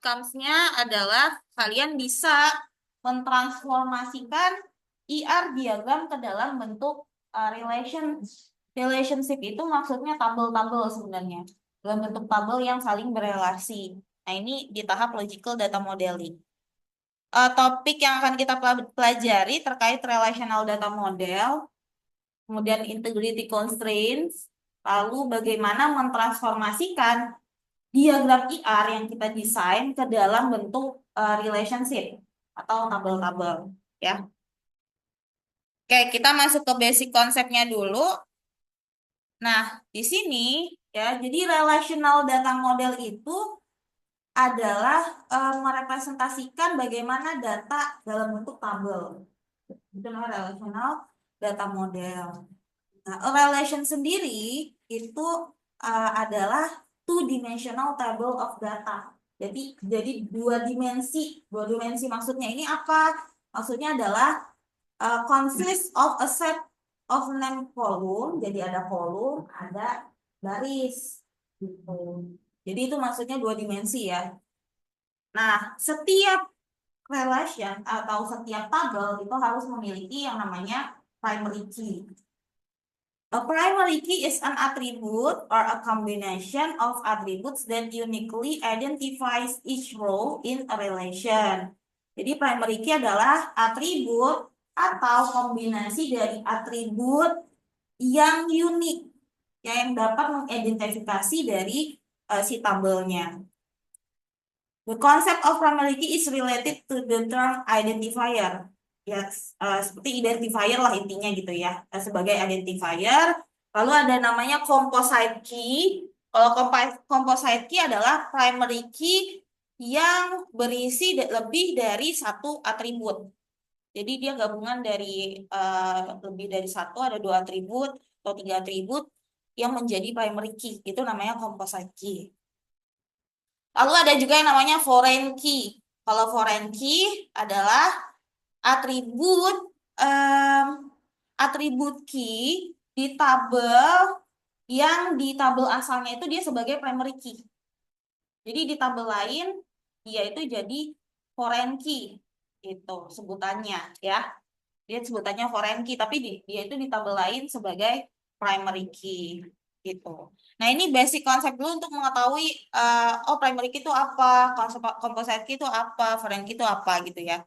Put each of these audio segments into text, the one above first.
outcomes-nya adalah kalian bisa mentransformasikan IR diagram ke dalam bentuk relationship itu maksudnya tabel-tabel sebenarnya. Dalam bentuk tabel yang saling berelasi. Nah, ini di tahap logical data modeling. Topik yang akan kita pelajari terkait relational data model, kemudian integrity constraints, lalu bagaimana mentransformasikan diagram IR yang kita desain ke dalam bentuk relationship atau tabel-tabel, ya. Oke, kita masuk ke basic konsepnya dulu. Nah, di sini ya, jadi relational data model itu adalah merepresentasikan bagaimana data dalam bentuk tabel. Itu namanya relational data model. Nah, a relation sendiri itu adalah two-dimensional table of data. Jadi dua dimensi maksudnya ini apa? Maksudnya adalah consists of a set of named column. Jadi ada kolom, ada baris, gitu. Jadi itu maksudnya dua dimensi ya. Nah, setiap relation atau setiap tabel itu harus memiliki yang namanya primary key. A primary key is an attribute or a combination of attributes that uniquely identifies each row in a relation. Jadi primary key adalah atribut atau kombinasi dari atribut yang unik yang dapat mengidentifikasi dari si tabelnya. The concept of primary key is related to the term identifier. Ya, seperti identifier lah intinya gitu ya, sebagai identifier. Lalu ada namanya composite key. Kalau composite key adalah primary key yang berisi lebih dari satu atribut. Jadi dia gabungan dari lebih dari satu, ada dua atribut atau tiga atribut yang menjadi primary key. Itu namanya composite key. Lalu ada juga yang namanya foreign key. Kalau foreign key adalah atribut atribut key di tabel yang di tabel asalnya itu dia sebagai primary key. Jadi di tabel lain dia itu jadi foreign key itu sebutannya ya. Dia sebutannya foreign key tapi dia itu di tabel lain sebagai primary key gitu. Nah, ini basic konsep dulu untuk mengetahui oh primary key itu apa, konsep composite key itu apa, foreign key itu apa gitu ya.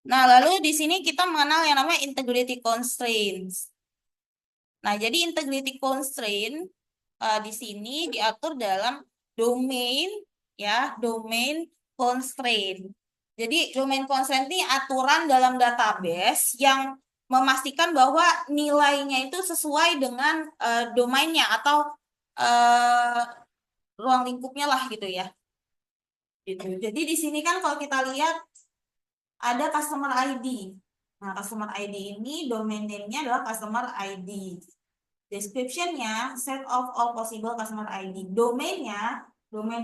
Nah, lalu di sini kita mengenal yang namanya integrity constraints. Nah, jadi integrity constraint di sini diatur dalam domain ya, domain constraint. Jadi domain constraint ini aturan dalam database yang memastikan bahwa nilainya itu sesuai dengan domainnya atau uh, ruang lingkupnya lah gitu ya. Gitu. Jadi di sini kan kalau kita lihat ada customer ID. Nah, customer ID ini domain name-nya adalah customer ID. Description-nya set of all possible customer ID. Domain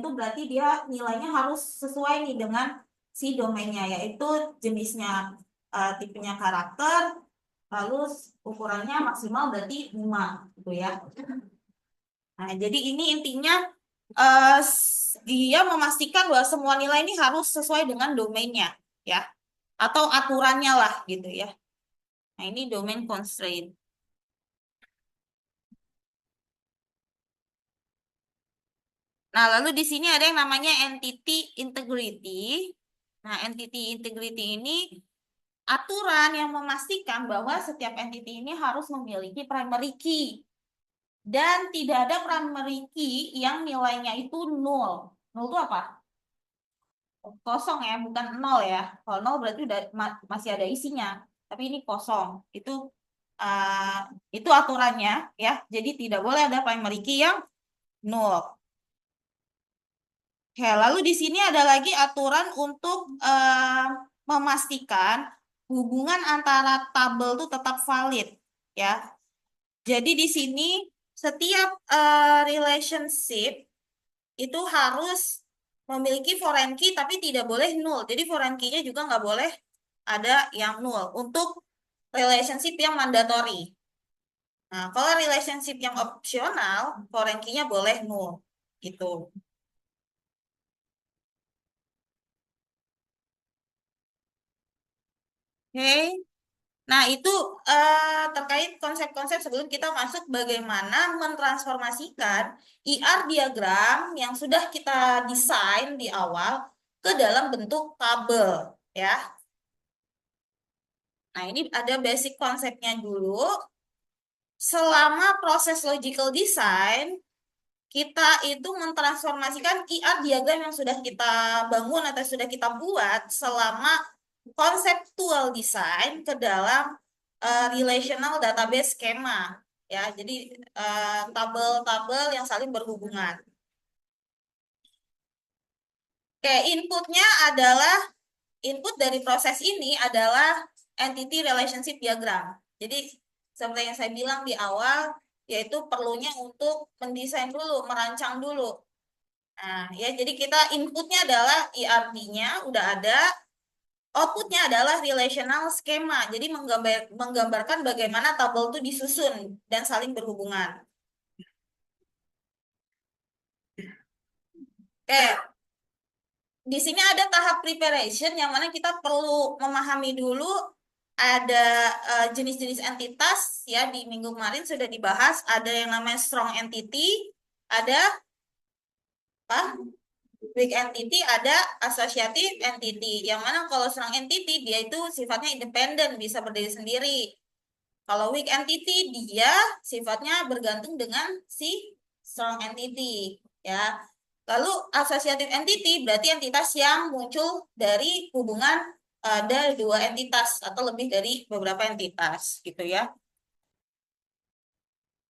itu berarti dia nilainya harus sesuai nih dengan si domainnya, yaitu jenisnya tipenya karakter, lalu ukurannya maksimal berarti 5 gitu ya. Nah, jadi ini intinya dia memastikan bahwa semua nilai ini harus sesuai dengan domainnya ya, atau aturannya lah gitu ya. Nah, ini domain constraint. Nah, lalu di sini ada yang namanya entity integrity. Nah, entity integrity ini aturan yang memastikan bahwa setiap entity ini harus memiliki primary key. Dan tidak ada primary key yang nilainya itu 0. 0 itu apa? Kosong ya, bukan 0 ya. Kalau 0 berarti udah masih ada isinya. Tapi ini kosong. Itu aturannya ya. Jadi tidak boleh ada primary key yang 0. Ya, lalu di sini ada lagi aturan untuk memastikan hubungan antara tabel itu tetap valid, ya. Jadi di sini setiap relationship itu harus memiliki foreign key tapi tidak boleh null. Jadi foreign key-nya juga nggak boleh ada yang null untuk relationship yang mandatory. Nah, kalau relationship yang opsional, foreign key-nya boleh null, gitu. Nah, itu terkait konsep-konsep sebelum kita masuk bagaimana mentransformasikan IR diagram yang sudah kita desain di awal ke dalam bentuk tabel, ya. Nah, ini ada basic konsepnya dulu. Selama proses logical design, kita itu mentransformasikan IR diagram yang sudah kita bangun atau sudah kita buat selama conceptual design ke dalam relational database schema, ya. Jadi tabel-tabel yang saling berhubungan. Oke, input dari proses ini adalah entity relationship diagram. Jadi seperti yang saya bilang di awal, yaitu perlunya untuk mendesain dulu, merancang dulu. Nah, ya, jadi kita inputnya adalah IRD-nya udah ada, outputnya adalah relational schema. Jadi menggambarkan bagaimana tabel itu disusun dan saling berhubungan. Oke, di sini ada tahap preparation yang mana kita perlu memahami dulu ada jenis-jenis entitas, ya. Di minggu kemarin sudah dibahas, ada yang namanya strong entity, ada apa? Weak entity, ada associative entity. Yang mana kalau strong entity dia itu sifatnya independen, bisa berdiri sendiri. Kalau weak entity dia sifatnya bergantung dengan si strong entity, ya. Lalu associative entity berarti entitas yang muncul dari hubungan ada dua entitas atau lebih dari beberapa entitas, gitu ya.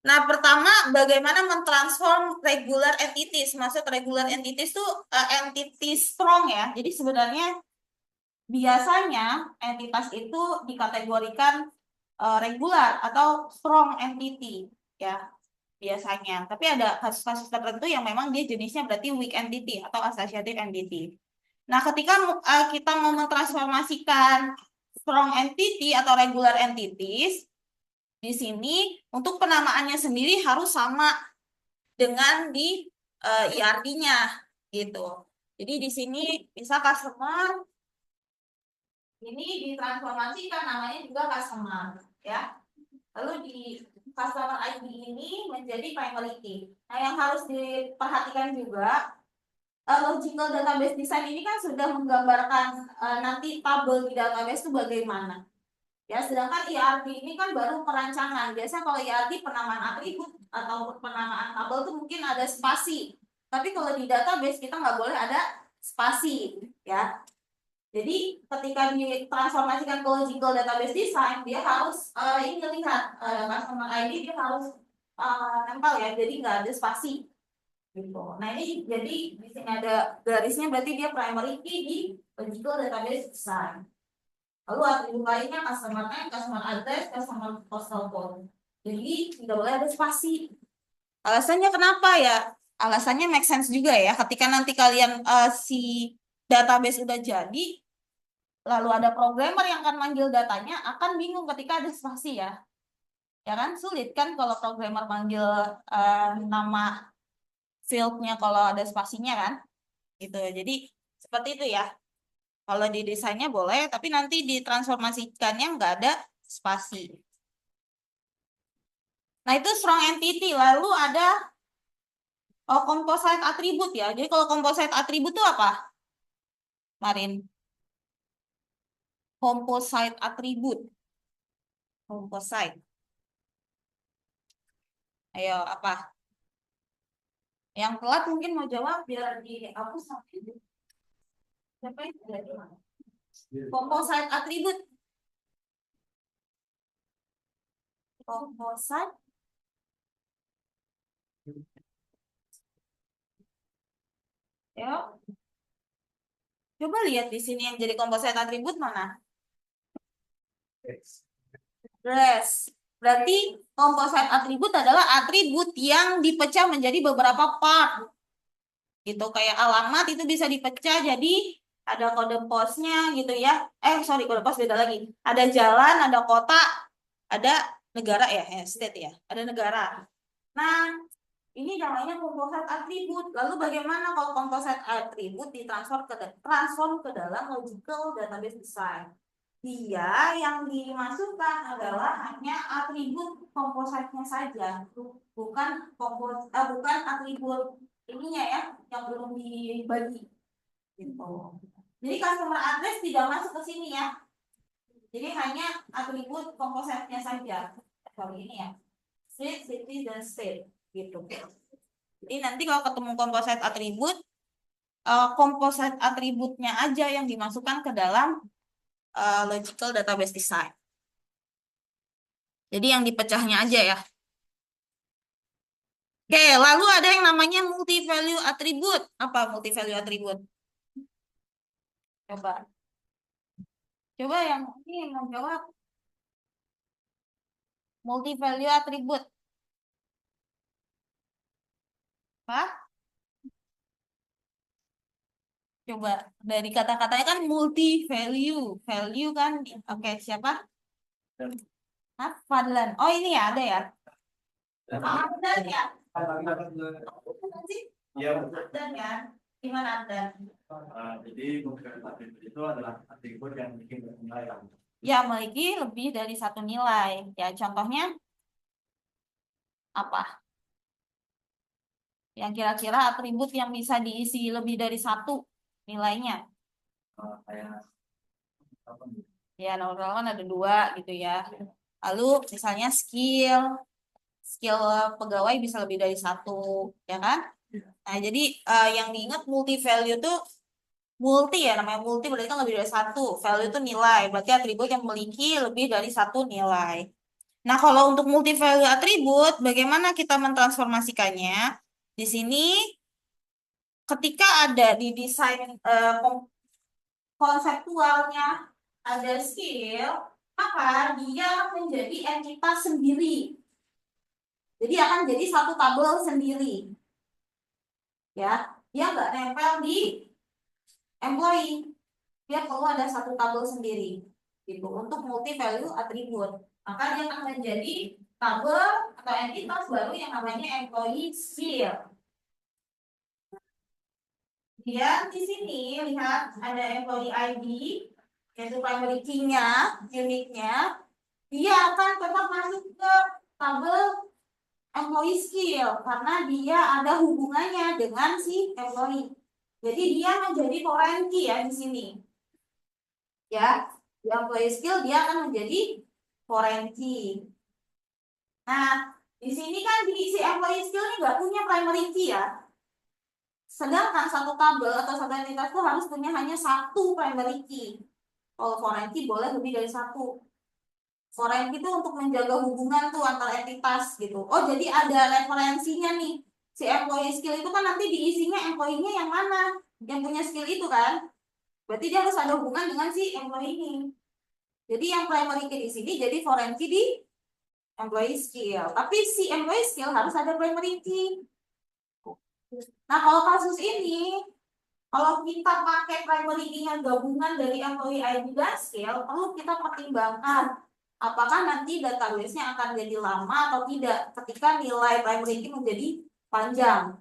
Nah, pertama, bagaimana mentransform regular entities. Maksud regular entities itu entity strong, ya. Jadi sebenarnya biasanya entitas itu dikategorikan regular atau strong entity, ya, biasanya. Tapi ada kasus-kasus tertentu yang memang dia jenisnya berarti weak entity atau associative entity. Nah, ketika kita mau mentransformasikan strong entity atau regular entities, di sini untuk penamaannya sendiri harus sama dengan di IRD-nya, gitu. Jadi di sini bisa customer ini ditransformasikan namanya juga customer, ya. Lalu di customer ID ini menjadi primary key. Nah, yang harus diperhatikan juga, logical database design ini kan sudah menggambarkan nanti tabel di database itu bagaimana. Ya, sedangkan IRD ini kan baru perancangan. Biasanya kalau IRD penamaan atribut atau penamaan tabel itu mungkin ada spasi. Tapi kalau di database kita nggak boleh ada spasi, ya. Jadi ketika ditransformasikan ke logical database design, dia harus ini lihat customer ID dia harus nempel, ya. Jadi nggak ada spasi, gitu. Nah, ini jadi di sini ada garisnya, berarti dia primary key di logical database design. Lalu atribut lainnya customer name, customer address, customer postal code. Jadi tidak boleh ada spasi. Alasannya kenapa, ya? Alasannya make sense juga, ya. Ketika nanti kalian si database udah jadi, lalu ada programmer yang akan manggil datanya, akan bingung ketika ada spasi, ya. Ya kan, sulit kan kalau programmer manggil nama fieldnya kalau ada spasinya, kan. Gitu. Jadi seperti itu, ya. Kalau di desainnya boleh, tapi nanti ditransformasikannya nggak ada spasi. Nah, itu strong entity. Lalu ada composite atribut, ya. Jadi kalau composite atribut itu apa, Marin? Composite atribut. Composite. Ayo, apa? Yang telat mungkin mau jawab biar dihapus nanti. Siapa yang ada di mana? Composite atribut. Composite. Ya. Coba lihat di sini yang jadi composite atribut mana? Dress. Berarti composite atribut adalah atribut yang dipecah menjadi beberapa part. Gitu, kayak alamat itu bisa dipecah jadi ada kode posnya, gitu ya. Sorry, kode pos beda lagi. Ada jalan, ada kota, ada negara, ya, state, ya. Ada negara. Nah, ini namanya composite atribut. Lalu bagaimana kalau composite atribut transform ke dalam logical database design? dia yang dimasukkan adalah hanya atribut kompositnya saja, bukan bukan atribut ininya ya, yang belum dibagi gitu. Jadi customer address tidak masuk ke sini ya. Jadi hanya atribut kompositnya saja. Kalau ini ya, street, city, dan state gitu. Jadi nanti kalau ketemu komposit atribut, komposit atributnya aja yang dimasukkan ke dalam logical database design. Jadi yang dipecahnya aja ya. Oke, lalu ada yang namanya multi value attribute. Apa multi value attribute? Coba. Coba yang ini mau jawab. Multi value attribute. Apa? Coba dari kata-katanya kan multi value. Value kan. Oke, siapa? Hah? Fadlan. Oh, ini ya ada ya. Ada ya. Apa sih? Iya. Ada ya. Gimana ada? Jadi multi-value attribute itu adalah atribut yang bikin nilai. Ya, memiliki lebih dari satu nilai. Ya, contohnya apa? Yang kira-kira atribut yang bisa diisi lebih dari satu nilainya. Kayak apa nih? Ya, nomor kan ada dua gitu ya. Lalu misalnya skill pegawai bisa lebih dari satu, ya kan? Nah, jadi yang diingat multi value itu multi ya, namanya multi berarti kan lebih dari satu. Value itu nilai, berarti atribut yang memiliki lebih dari satu nilai. Nah, kalau untuk multi value atribut, bagaimana kita mentransformasikannya? Di sini, ketika ada di desain konseptualnya ada skill, maka dia menjadi entitas sendiri. Jadi akan jadi satu tabel sendiri. Ya, dia nggak nempel di employee. Dia perlu ada satu tabel sendiri. Gitu, untuk multi value attribute. Maka dia akan menjadi tabel atau entitas baru yang namanya employee skill. Dia di sini lihat ada employee ID, yaitu primary key-nya, uniknya. Dia akan tetap masuk ke tabel employee skill karena dia ada hubungannya dengan si employee. Jadi dia menjadi foreign key ya di sini. Ya, di employee skill dia akan menjadi foreign key. Nah, di sini kan diisi employee skill ini nggak punya primary key ya. Sedangkan satu tabel atau satu entitas itu harus punya hanya satu primary key. Kalau foreign key boleh lebih dari satu. Foreign key itu untuk menjaga hubungan tuh antar entitas gitu. Oh, jadi ada referensinya nih. Si employee skill itu kan nanti diisinya employee-nya yang mana? Yang punya skill itu kan? Berarti dia harus ada hubungan dengan si employee ini. Jadi yang primary key di sini jadi foreign key di employee skill. Tapi si employee skill harus ada primary key. Nah, kalau kasus ini, kalau kita pakai primary key yang gabungan dari employee ID dan skill, perlu kita pertimbangkan apakah nanti database-nya akan jadi lama atau tidak ketika nilai primary key menjadi panjang.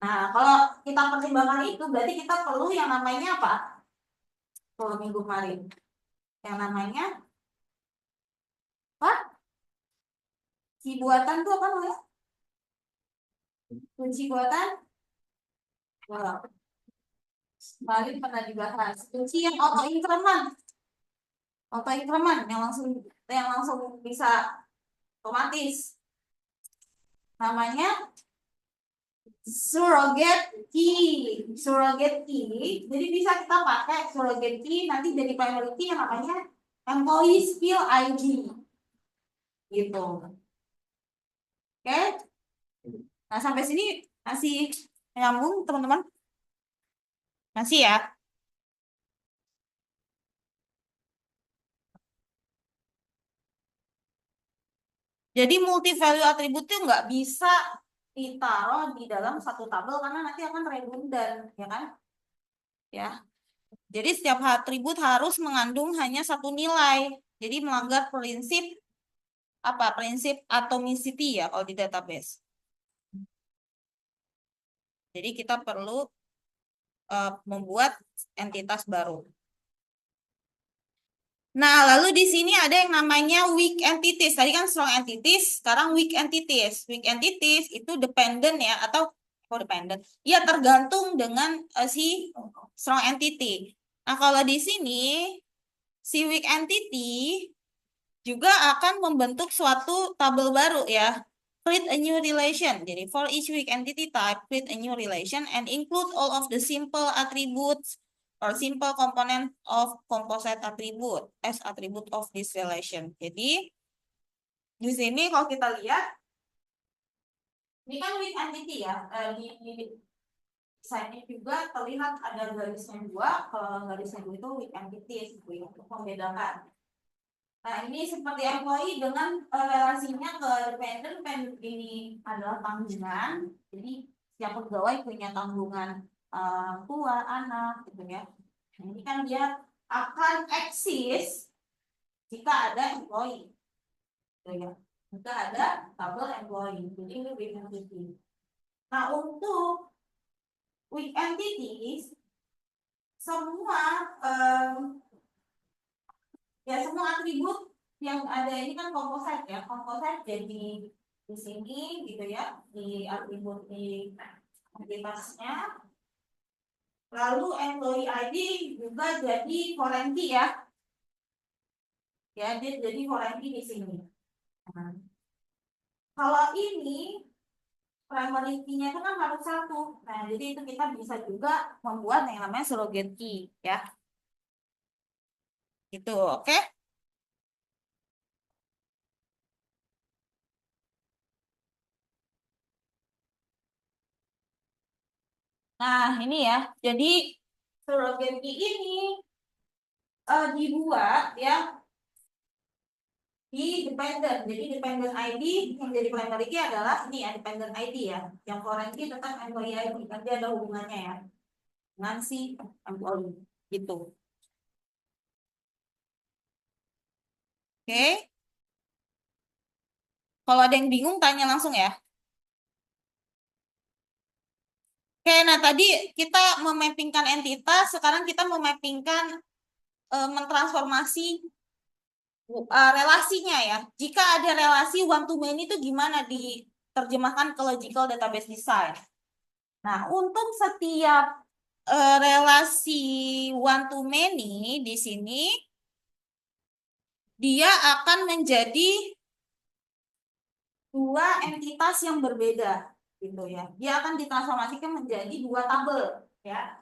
Nah, kalau kita pertimbangkan itu, berarti kita perlu yang namanya apa? Kalau minggu kemarin. Yang namanya apa? Si buatan itu apa namanya? Kunci buatan? Wah, kemarin pernah dibahas. Kunci yang auto increment. Auto increment yang langsung bisa otomatis. Namanya surrogate key. Surrogate key. Jadi bisa kita pakai surrogate key nanti jadi primary key yang namanya employee skill ID. Gitu. Oke? Nah, sampai sini masih nyambung, teman-teman? Masih ya? Jadi multi value attribute itu nggak bisa ditaruh di dalam satu tabel karena nanti akan redundant, ya kan? Ya. Jadi setiap atribut harus mengandung hanya satu nilai. Jadi melanggar prinsip apa? Prinsip atomicity ya kalau di database. Jadi kita perlu membuat entitas baru. Nah, lalu di sini ada yang namanya weak entities. Tadi kan strong entities, sekarang weak entities. Weak entities itu dependent ya, atau kok dependent? Ya, tergantung dengan si strong entity. Nah, kalau di sini si weak entity juga akan membentuk suatu tabel baru ya. Create a new relation. Jadi for each weak entity type, create a new relation and include all of the simple attributes or simple component of composite attribute as attribute of this relation. Jadi di sini kalau kita lihat ini kan weak entity ya. Di desainnya juga terlihat ada garisnya dua. Kalau garisnya dua itu weak entity gitu ya, untuk membedakan. Nah, ini seperti employee dengan relasinya ke dependent. Dependent ini adalah tanggungan. Jadi, setiap pegawai punya tanggungan tua, anak, gitu ya. Nah, ini kan dia akan eksis jika ada employee. Gitu ya. Jika ada tabel employee. Jadi, ini weak entity. Nah, untuk weak entities, semua ya semua atribut yang ada ini kan komposit ya, komposit jadi di sini gitu ya, di atribut di entitasnya. Lalu employee ID juga jadi foreign key ya dia jadi foreign key di sini. Nah, kalau ini primary key-nya itu kan harus satu. Nah, jadi itu kita bisa juga membuat yang namanya surrogate key ya. Itu oke. Nah, ini ya. Jadi surrogate key ini dibuat ya di dependent. Jadi dependent ID yang jadi primary key adalah ini ya, dependent ID ya. Yang foreign key tetap employee ID. Nanti ada hubungannya ya dengan si employee gitu. Oke. Kalau ada yang bingung tanya langsung ya. Oke, nah tadi kita memappingkan entitas, sekarang kita memappingkan mentransformasi relasinya ya. Jika ada relasi one to many itu gimana diterjemahkan ke logical database design. Nah, untuk setiap relasi one to many di sini dia akan menjadi dua entitas yang berbeda gitu ya. Dia akan ditransformasikan menjadi dua tabel ya.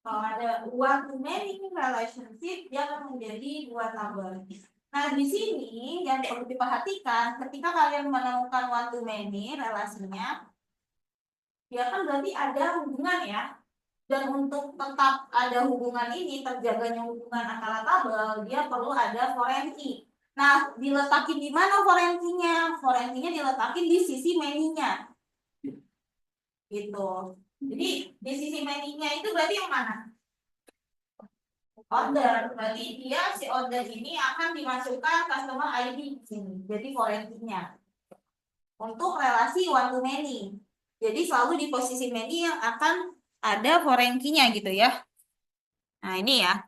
Kalau ada one to many relationship dia akan menjadi dua tabel. Nah, di sini yang perlu diperhatikan ketika kalian menemukan one to many relasinya, dia kan berarti ada hubungan ya. Dan untuk tetap ada hubungan ini, terjaganya hubungan antara tabel, dia perlu ada foreign key. Nah, diletakin di mana foreign key-nya? Foreign key-nya diletakin di sisi many-nya. Gitu. Jadi, di sisi many-nya itu berarti yang mana? Order. Berarti dia, si order ini akan dimasukkan customer ID di sini. Jadi, foreign key-nya. Untuk relasi one to many. Jadi, selalu di posisi many yang akan ada foreign key-nya gitu ya. Nah, ini ya.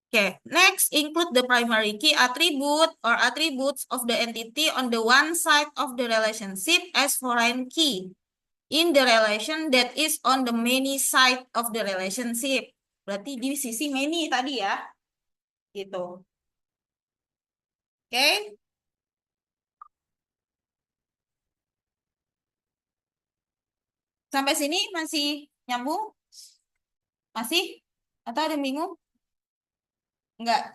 Okay, next include the primary key attribute or attributes of the entity on the one side of the relationship as foreign key in the relation that is on the many side of the relationship. Berarti di sisi many tadi ya. Gitu. Oke. Okay. Sampai sini masih nyambung? Masih? Atau ada yang bingung? Enggak.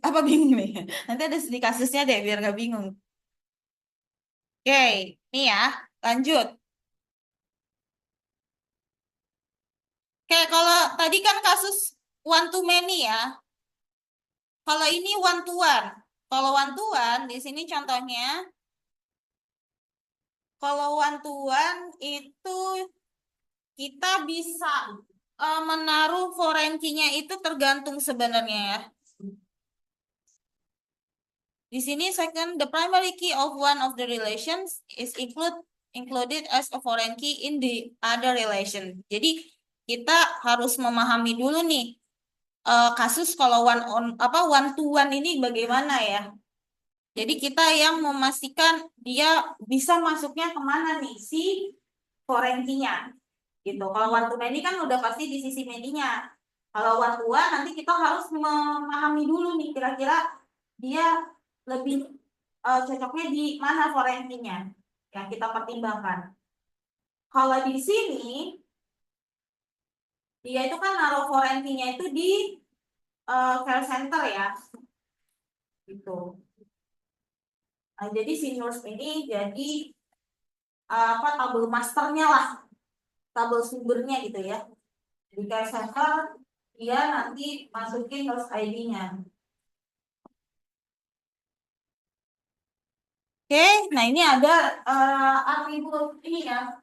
Apa bingung nih? Nanti ada di kasusnya deh biar nggak bingung. Oke, okay. Nih ya, lanjut. Kayak kalau tadi kan kasus one to many ya. Kalau ini one to one. Kalau one to one di sini contohnya kalau one to one itu kita bisa menaruh foreign key-nya itu tergantung sebenarnya ya. Di sini second the primary key of one of the relations is included as a foreign key in the other relation. Jadi kita harus memahami dulu nih kasus kalau one to one ini bagaimana ya? Jadi kita yang memastikan dia bisa masuknya kemana nih si foreign key-nya gitu. Kalau one to many kan udah pasti di sisi many-nya. Kalau one to one nanti kita harus memahami dulu nih kira-kira dia lebih cocoknya di mana foreign key-nya yang kita pertimbangkan. Kalau di sini dia itu kan naruh foreign key-nya itu di file center ya, gitu. Nah, jadi si nurse ini jadi apa tabel masternya lah, tabel sumbernya gitu ya. Di file center dia nanti masukin nurse ID-nya. Oke, nah ini ada atribut ini ya,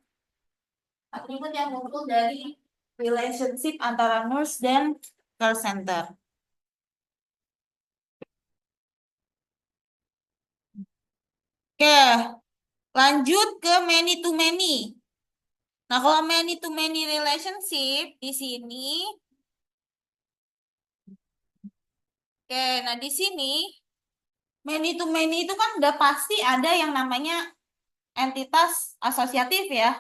atribut yang muncul dari relationship antara nurse dan call center. Oke, lanjut ke many to many. Nah, kalau many to many relationship di sini, oke, nah di sini many to many itu kan udah pasti ada yang namanya entitas asosiatif ya.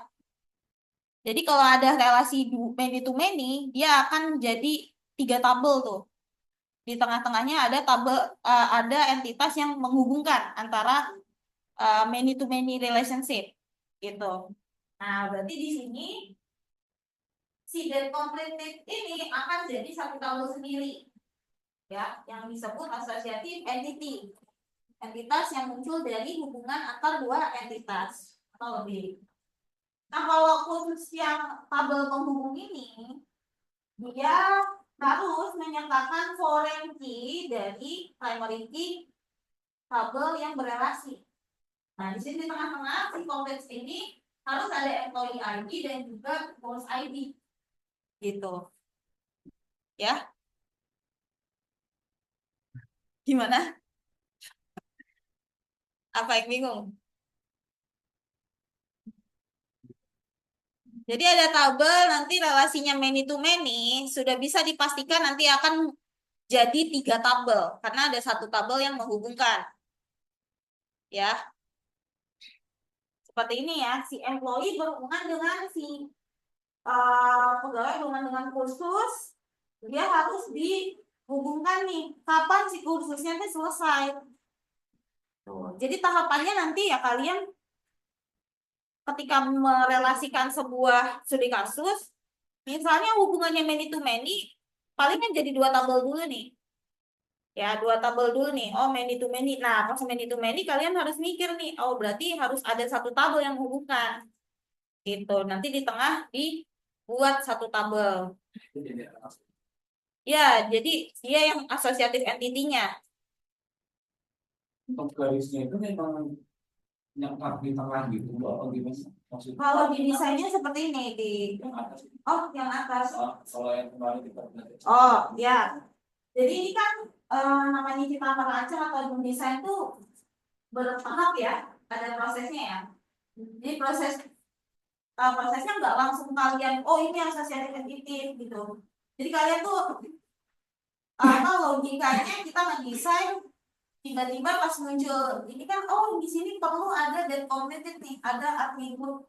Jadi kalau ada relasi many to many, dia akan jadi 3 tabel tuh. Di tengah-tengahnya ada tabel, ada entitas yang menghubungkan antara many to many relationship gitu. Nah, berarti di sini si that completed ini akan jadi satu tabel sendiri ya, yang disebut associative entity. Entitas yang muncul dari hubungan antar dua entitas atau lebih. Nah, kalau khusus yang tabel penghubung ini, dia harus menyatakan foreign key dari primary key tabel yang berelasi. Nah, di sini di tengah-tengah si kompleks ini harus ada employee ID dan juga boss ID. Gitu. Ya. Gimana? Apa yang bingung? Jadi ada tabel nanti relasinya many to many sudah bisa dipastikan nanti akan jadi 3 tabel karena ada satu tabel yang menghubungkan. Ya. Seperti ini ya, si employee berhubungan dengan si pegawai berhubungan dengan kursus, dia harus dihubungkan nih kapan si kursusnya itu selesai. Tuh. Jadi tahapannya nanti ya kalian ketika merelasikan sebuah studi kasus, misalnya hubungannya many to many, paling kan jadi 2 tabel dulu nih. Ya, 2 tabel dulu nih. Oh, many to many. Nah, pas many to many kalian harus mikir nih. Oh, berarti harus ada satu tabel yang menghubungkan. Gitu. Nanti di tengah dibuat satu tabel. Ya, jadi dia yang asosiatif entity-nya. Untuk garisnya itu memang nyangkut di tengah gitu atau gimana maksudnya? Kalau di desainnya seperti ini di Yang atas. oh, yang atas. Kalau yang kemarin kita Oh, ya. Jadi ini kan namanya kita merancang atau mendesain tuh bertahap ya, ada prosesnya ya. Jadi prosesnya nggak langsung kalian, oh ini asosiatif entity gitu. Jadi kalian tuh apa logikanya kita mendesain tiba-tiba pas muncul ini kan oh di sini perlu ada that completed nih, ada atribut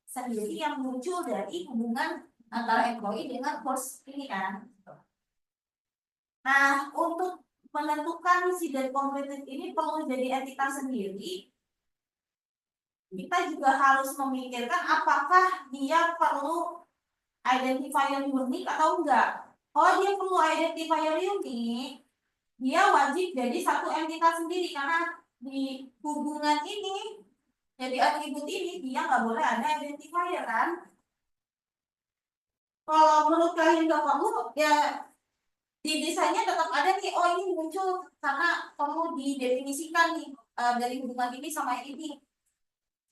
sendiri yang muncul dari hubungan antara employee dengan host ini kan. Nah, untuk menentukan si that completed ini perlu jadi entitas sendiri, kita juga harus memikirkan apakah dia perlu identifier unik atau enggak. Kalau dia perlu identifier unik, dia wajib jadi satu entitas sendiri karena di hubungan ini, jadi atribut ini dia nggak boleh ada identifier kan. Kalau menurut kalian nggak perlu, ya di desainnya tetap ada nih. Oh ini muncul karena perlu didefinisikan nih dari hubungan ini sama ini.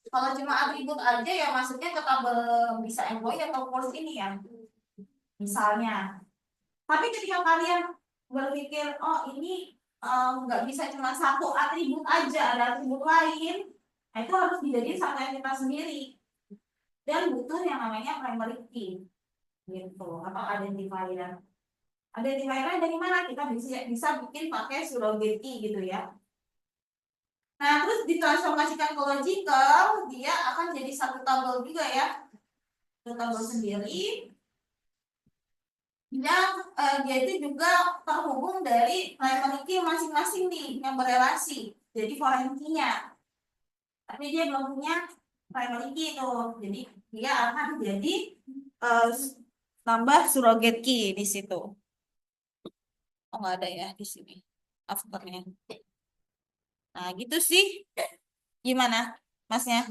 Kalau cuma atribut aja ya maksudnya ke tabel bisa employee atau course ini ya. Misalnya. Tapi ketika kalian berpikir, oh ini nggak bisa cuma satu atribut aja, ada atribut lain, nah itu harus dijadiin satu entitas sendiri. Dan butuh yang namanya primary key, gitu, atau identifier. Identifier-nya dari mana? Kita bisa bikin pakai surrogate key gitu ya. Nah, terus ditransformasikan ke logical, dia akan jadi satu tabel juga ya. Satu tabel sendiri. Yang dia itu juga terhubung dari primary key masing-masing nih, yang berelasi. Jadi foreign key-nya. Tapi dia belum punya primary key itu. Jadi dia akan jadi uh, tambah surrogate key di situ. Oh, nggak ada ya di sini afternya. Nah, gitu sih. Gimana, Masnya?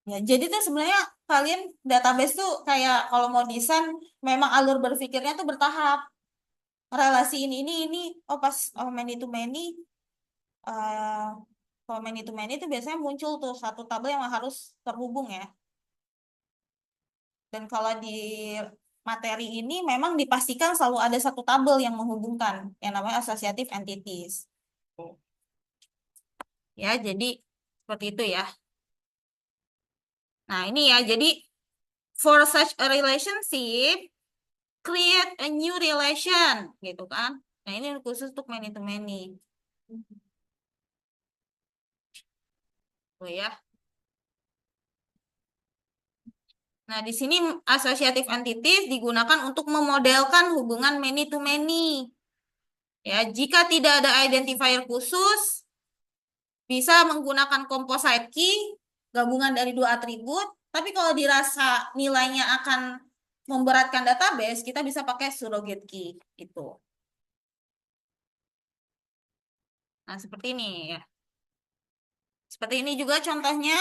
Ya, jadi tuh sebenarnya kalian database tuh kayak kalau mau desain memang alur berpikirnya tuh bertahap. Relasi ini, oh pas many to many, eh kalau many to many itu biasanya muncul tuh satu tabel yang harus terhubung ya. Dan kalau di materi ini memang dipastikan selalu ada satu tabel yang menghubungkan, yang namanya associative entities. Ya, jadi seperti itu ya. Nah, ini ya, jadi for such a relationship, create a new relation, gitu kan. Nah, ini khusus untuk many to many. Oh ya. Nah, di sini associative entities digunakan untuk memodelkan hubungan many to many. Ya, jika tidak ada identifier khusus, bisa menggunakan composite key, gabungan dari dua atribut. Tapi kalau dirasa nilainya akan memberatkan database, kita bisa pakai surrogate key. Itu. Nah, seperti ini ya. Seperti ini juga contohnya.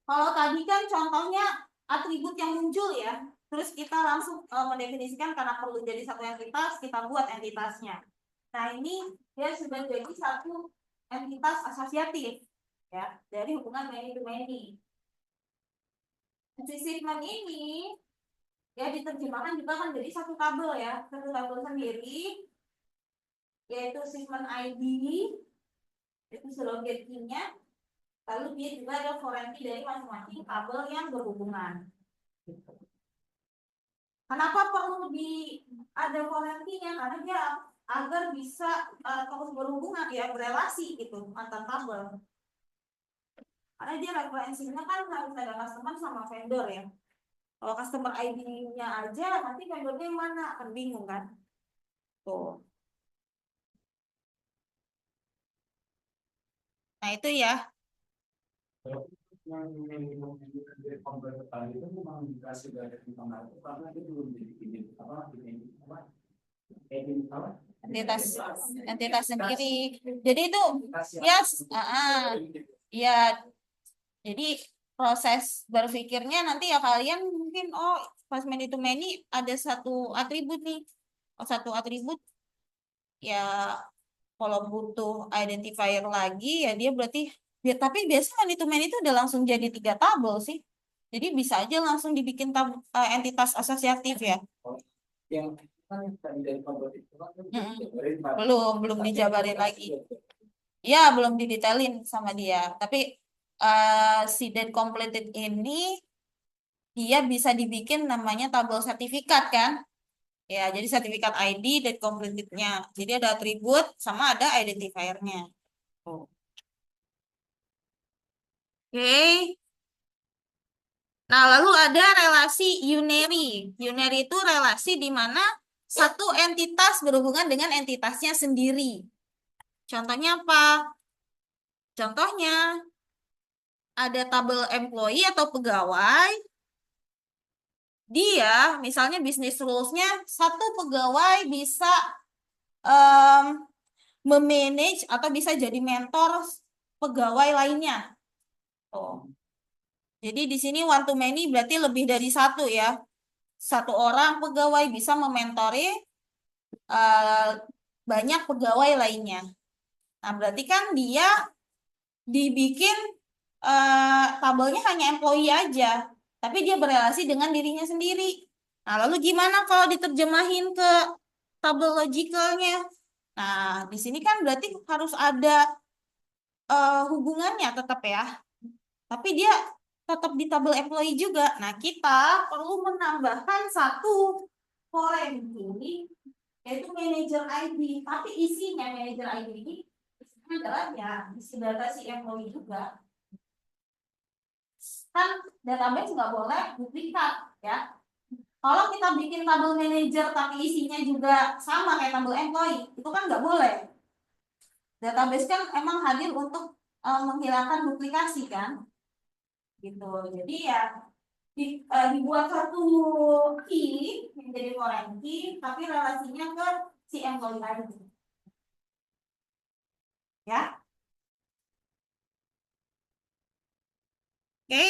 Kalau tadi kan contohnya atribut yang muncul ya. Terus kita langsung mendefinisikan karena perlu jadi satu entitas, kita buat entitasnya. Nah, ini dia sudah jadi satu entitas asosiatif ya dari hubungan many to many. Segment ini ya diterjemahkan juga kan jadi satu tabel ya, satu tabel sendiri yaitu segment ID, itu surrogate key-nya. Lalu dia juga ada foreign key dari masing-masing tabel yang berhubungan. Kenapa perlu ada foreign key-nya? Karena dia agar bisa terus berhubungan ya, berelasi gitu antar tabel. Karena dia referensinya kan harus ada customer sama vendor ya. Kalau customer ID-nya aja, nanti vendornya yang mana? Kan bingung kan? Tuh. Nah, itu ya. Yang dari komputer tadi itu memang dikasih dari informasi karena itu belum dibikin apa entitas entitas sendiri. Jadi itu yes, ya. Jadi proses berpikirnya nanti ya kalian mungkin pas many to many ada satu atribut nih. Satu atribut ya kalau butuh identifier lagi ya dia berarti tapi biasanya many to many itu udah langsung jadi 3 tabel sih. Jadi bisa aja langsung dibikin entitas asosiatif ya. yang kan tadi dari komputer itu kan Belum dijabarin lagi. Ya, belum didetailin sama dia. Tapi si date completed ini dia bisa dibikin namanya tabel sertifikat kan? Ya, jadi sertifikat ID, date completed-nya. Jadi ada atribut sama ada identifier-nya. Oh. Oke. Nah, lalu ada relasi unary. Unary itu relasi di mana satu entitas berhubungan dengan entitasnya sendiri. Contohnya apa? Contohnya ada tabel employee atau pegawai. Dia misalnya bisnis rules-nya satu pegawai bisa um, memanage atau bisa jadi mentor pegawai lainnya. Oh. Jadi di sini one to many berarti lebih dari satu ya. Satu orang pegawai bisa mementori banyak pegawai lainnya. Nah, berarti kan dia dibikin tabelnya hanya employee aja, tapi dia berelasi dengan dirinya sendiri. Nah, lalu gimana kalau diterjemahin ke tabel logicalnya? Nah, di sini kan berarti harus ada hubungannya tetap ya. Tapi dia tetap di tabel employee juga. Nah, kita perlu menambahkan satu foreign key, yaitu manager ID. Tapi isinya manager ID ini isinya adalah ya isi data si employee juga. Kan database nggak boleh duplikat ya. Kalau kita bikin tabel manager tapi isinya juga sama kayak tabel employee, itu kan nggak boleh. Database kan emang hadir untuk menghilangkan duplikasi kan, gitu. Jadi ya dibuat satu key menjadi foreign key, tapi relasinya ke si employee ID. Ya, oke.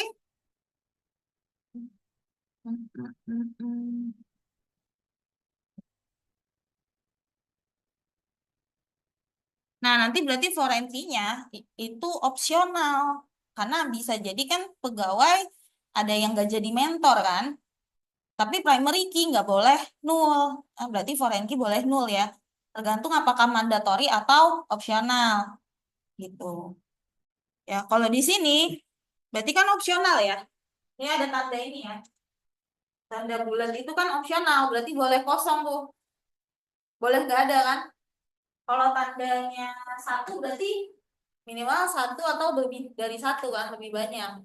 Nah, nanti berarti foreign key-nya itu opsional. Karena bisa jadi kan pegawai ada yang nggak jadi mentor kan. Tapi primary key nggak boleh null. Berarti foreign key boleh null ya. Tergantung apakah mandatory atau opsional. Gitu. Ya, kalau di sini berarti kan opsional ya. Ini ada tanda ini ya. Tanda bulat itu kan opsional. Berarti boleh kosong tuh. Boleh nggak ada kan. Kalau tandanya satu berarti minimal satu atau lebih dari satu kan. Lebih banyak.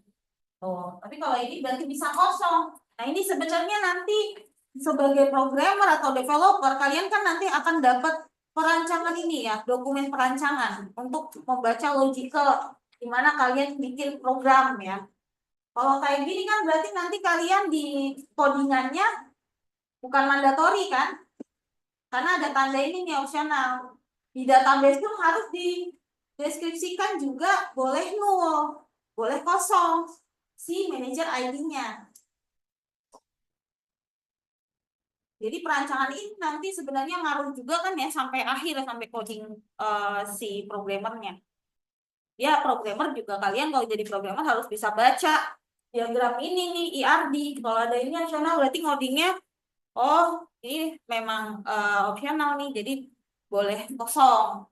Oh, tapi kalau ini berarti bisa kosong. Nah, ini sebenarnya nanti sebagai programmer atau developer, kalian kan nanti akan dapat perancangan ini ya, dokumen perancangan untuk membaca logical di mana kalian bikin program ya. Kalau kayak gini kan berarti nanti kalian di codingannya bukan mandatori kan? Karena ada tanda ini nih opsional. Di database itu harus dideskripsikan juga boleh null, boleh kosong si manager ID-nya. Jadi perancangan ini nanti sebenarnya ngaruh juga kan ya sampai akhir sampai coding si programmernya. Ya programmer juga kalian kalau jadi programmer harus bisa baca diagram ini nih IRD. Kalau ada ini opsional berarti ngodingnya oh ini memang opsional nih jadi boleh kosong.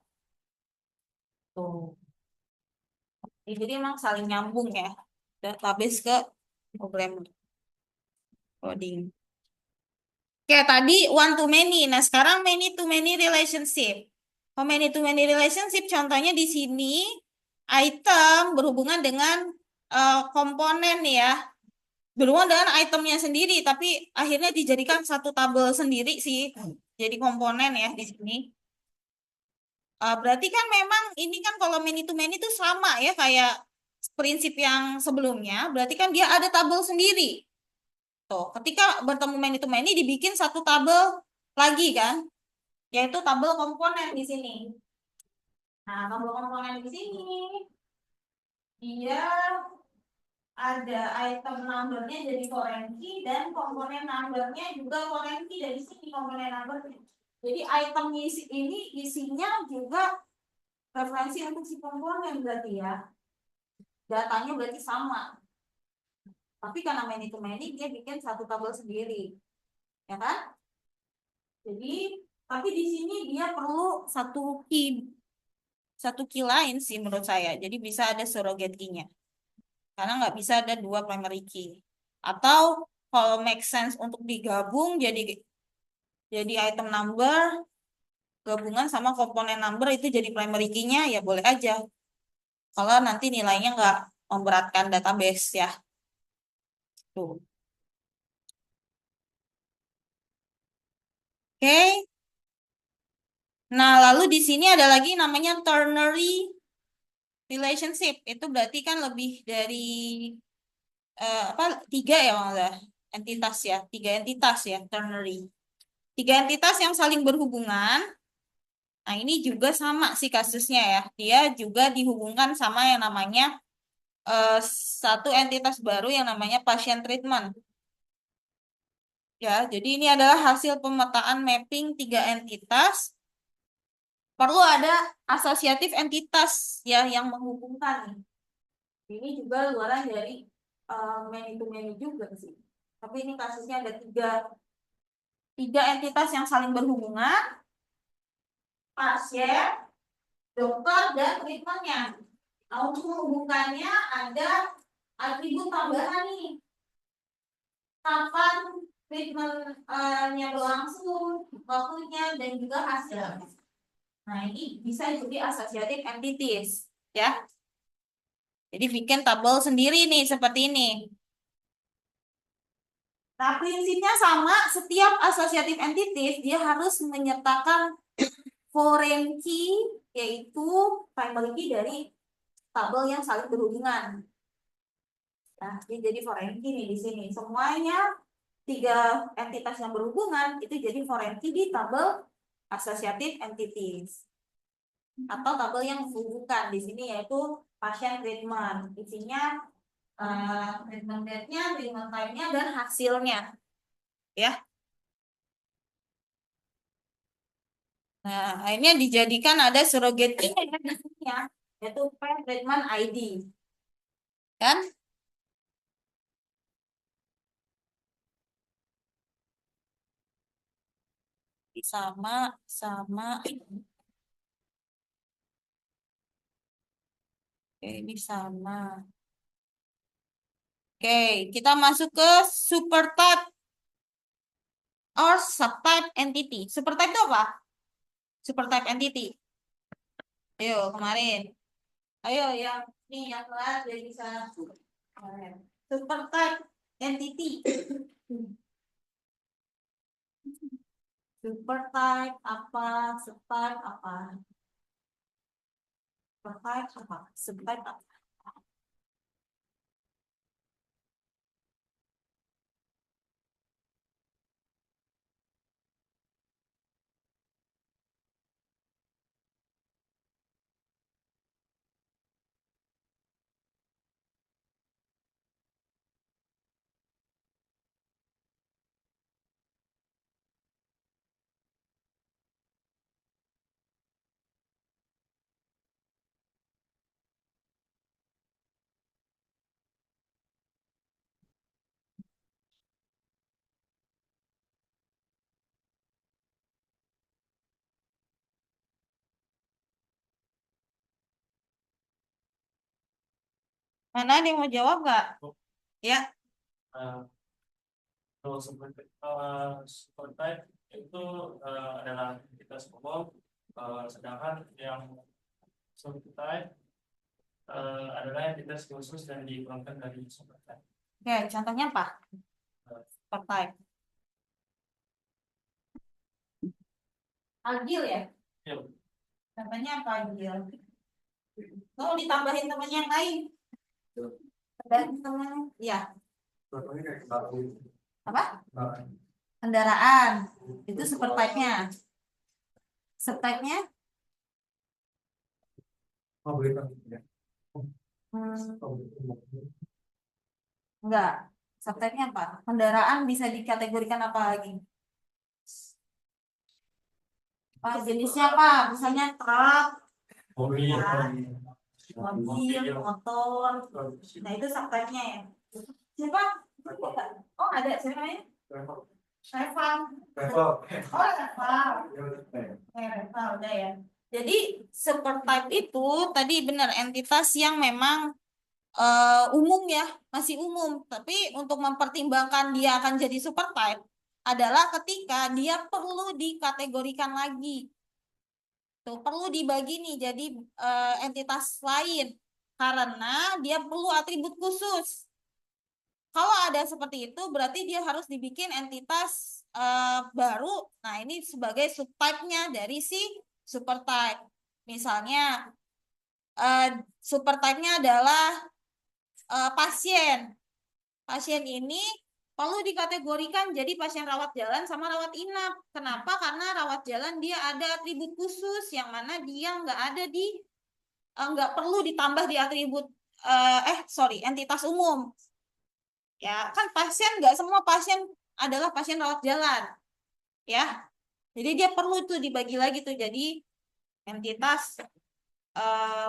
Tuh. Jadi emang saling nyambung ya database ke programmer coding. Oke, tadi one to many. Nah, sekarang many to many relationship. Oh, many to many relationship contohnya di sini item berhubungan dengan komponen ya. Berhubungan dengan itemnya sendiri, tapi akhirnya dijadikan satu tabel sendiri sih. Jadi komponen ya di sini. Berarti kan memang ini kan kalau many to many itu sama ya kayak prinsip yang sebelumnya. Berarti kan dia ada tabel sendiri. Tuh, ketika bertemu many to many dibikin satu tabel lagi kan, yaitu tabel komponen di sini. Nah, tabel komponen di sini dia ada item numbernya jadi foreign key dan komponen numbernya juga foreign key dari sini komponen numbernya. Jadi item ini isinya juga referensi untuk si komponen berarti ya. Datanya berarti sama. Tapi karena many to many dia bikin satu tabel sendiri. Ya kan? Jadi tapi di sini dia perlu satu key lain sih menurut saya. Jadi bisa ada surrogate key-nya. Karena nggak bisa ada dua primary key. Atau kalau make sense untuk digabung jadi item number gabungan sama komponen number itu jadi primary key-nya ya boleh aja. Kalau nanti nilainya nggak memberatkan database ya. Tuh. Oke. Nah, lalu di sini ada lagi namanya ternary relationship. Itu berarti kan lebih dari apa tiga ya malah entitas ya, tiga entitas ya ternary. Tiga entitas yang saling berhubungan. Nah, ini juga sama sih kasusnya ya. Dia juga dihubungkan sama yang namanya eh, satu entitas baru yang namanya patient treatment. Ya, jadi ini adalah hasil pemetaan mapping tiga entitas. Perlu ada asosiatif entitas ya yang menghubungkan. Ini juga luaran dari many to many juga sih. Tapi ini kasusnya ada tiga entitas yang saling berhubungan, pasien, dokter, dan treatmentnya. Nah, untuk menghubungkannya ada atribut tambahan nih. Kapan treatment-nya berlangsung, waktunya, dan juga hasilnya. Nah, ini bisa jadi associative entities, ya. Jadi bikin tabel sendiri nih, seperti ini. Nah, prinsipnya sama, setiap associative entities, dia harus menyertakan foreign key, yaitu primary key dari tabel yang saling berhubungan. Nah, dia jadi foreign key nih di sini. Semuanya 3 entitas yang berhubungan itu jadi foreign key di tabel associative entities atau tabel yang menghubungkan di sini yaitu patient treatment. Isinya treatment date-nya, treatment time-nya, dan hasilnya, ya. Nah, akhirnya dijadikan ada surrogate key-nya di sini ya, yaitu treatment ID, kan? Sama. Oke, ini sama. Oke, kita masuk ke supertype or subtype entity. Supertype itu apa? Supertype entity. Ayo, kemarin. Ayo, yang ini yang kelas jadi bisa. Kemarin. Supertype entity. Supertype apa? Subtype apa? Supertype apa? Subtype apa? Mana ada yang mau jawab nggak? Ya. Kalau supertype itu adalah entitas umum, sedangkan yang subtype adalah entitas khusus dan dikeluarkan dari supertype. Oke, contohnya apa? Supertype. Agil ya? Ya. Contohnya apa agil? Mau ditambahin teman yang lain? Tambahin teman, ya. Apa? Kendaraan. Itu supertype-nya. Subtype-nya? Enggak. Subtype-nya apa? Kendaraan bisa dikategorikan apa lagi? Jenisnya apa? Misalnya truk, Mobil, motor. Nah, itu subtype-nya ya. Siapa? Oh, ada siapa namanya? Reval. Oh, Reval. Reval, udah ya. Jadi, supertype itu tadi benar entitas yang memang umum ya, masih umum. Tapi untuk mempertimbangkan dia akan jadi supertype adalah ketika dia perlu dikategorikan lagi. Tuh, perlu dibagi nih jadi entitas lain karena dia perlu atribut khusus. Kalau ada seperti itu berarti dia harus dibikin entitas baru. Nah, ini sebagai subtype-nya dari si supertype. Misalnya supertype-nya adalah pasien. Pasien ini perlu dikategorikan jadi pasien rawat jalan sama rawat inap. Kenapa? Karena rawat jalan dia ada atribut khusus yang mana dia nggak perlu ditambah di atribut entitas umum. Ya, kan pasien nggak semua pasien adalah pasien rawat jalan. Ya. Jadi dia perlu tuh dibagi lagi tuh jadi entitas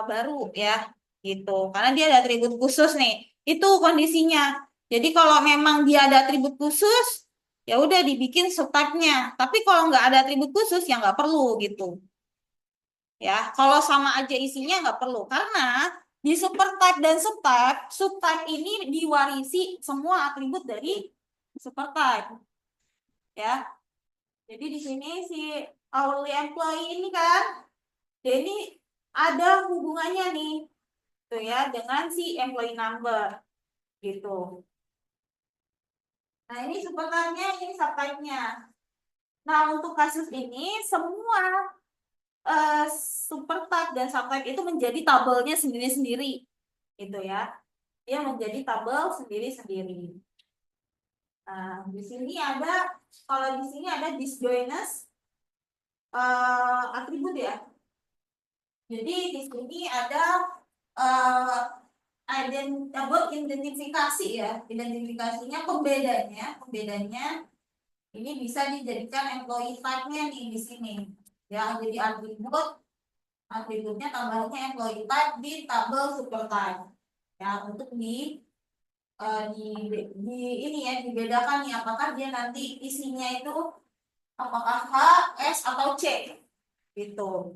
baru ya gitu. Karena dia ada atribut khusus nih. Itu kondisinya. Jadi kalau memang dia ada atribut khusus, ya udah dibikin subtype-nya. Tapi kalau nggak ada atribut khusus, ya nggak perlu gitu. Ya, kalau sama aja isinya nggak perlu. Karena Di supertype dan subtype ini diwarisi semua atribut dari supertype. Ya. Jadi di sini si hourly employee ini kan, dia ini ada hubungannya nih, tuh ya, dengan si employee number, gitu. Nah ini supertype-nya, ini subtype-nya. Nah untuk kasus ini semua supertype dan subtype itu menjadi tabelnya sendiri-sendiri, gitu ya. Dia menjadi tabel sendiri-sendiri. Nah di sini ada, kalau di sini ada disjoints atribut ya. Jadi di sini ada uh, identifikasi ya, identifikasinya pembedanya ini bisa dijadikan employee type-nya nih di sini. Ya, jadi atributnya tambahnya employee type di tabel super type. Ya, untuk di ini ya dibedakan nih apakah dia nanti isinya itu apakah H, S atau C gitu.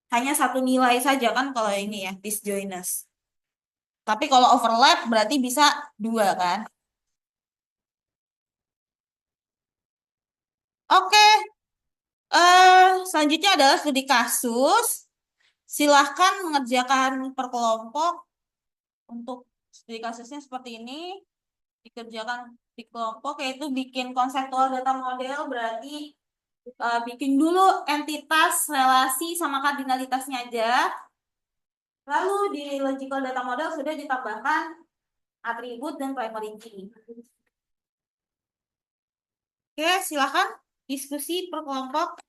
Hanya satu nilai saja kan kalau ini ya disjoints. Tapi kalau overlap berarti bisa dua kan? Oke, selanjutnya adalah studi kasus. Silahkan mengerjakan per kelompok untuk studi kasusnya seperti ini. Dikerjakan di kelompok yaitu bikin konseptual data model berarti bikin dulu entitas, relasi, sama kardinalitasnya aja. Lalu di logical data model sudah ditambahkan atribut dan primary key. Oke, silakan diskusi per kelompok.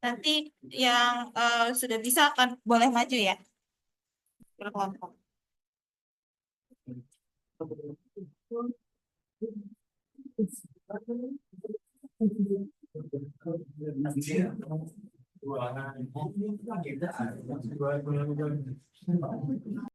Nanti yang sudah bisa akan boleh maju ya per kelompok. Dua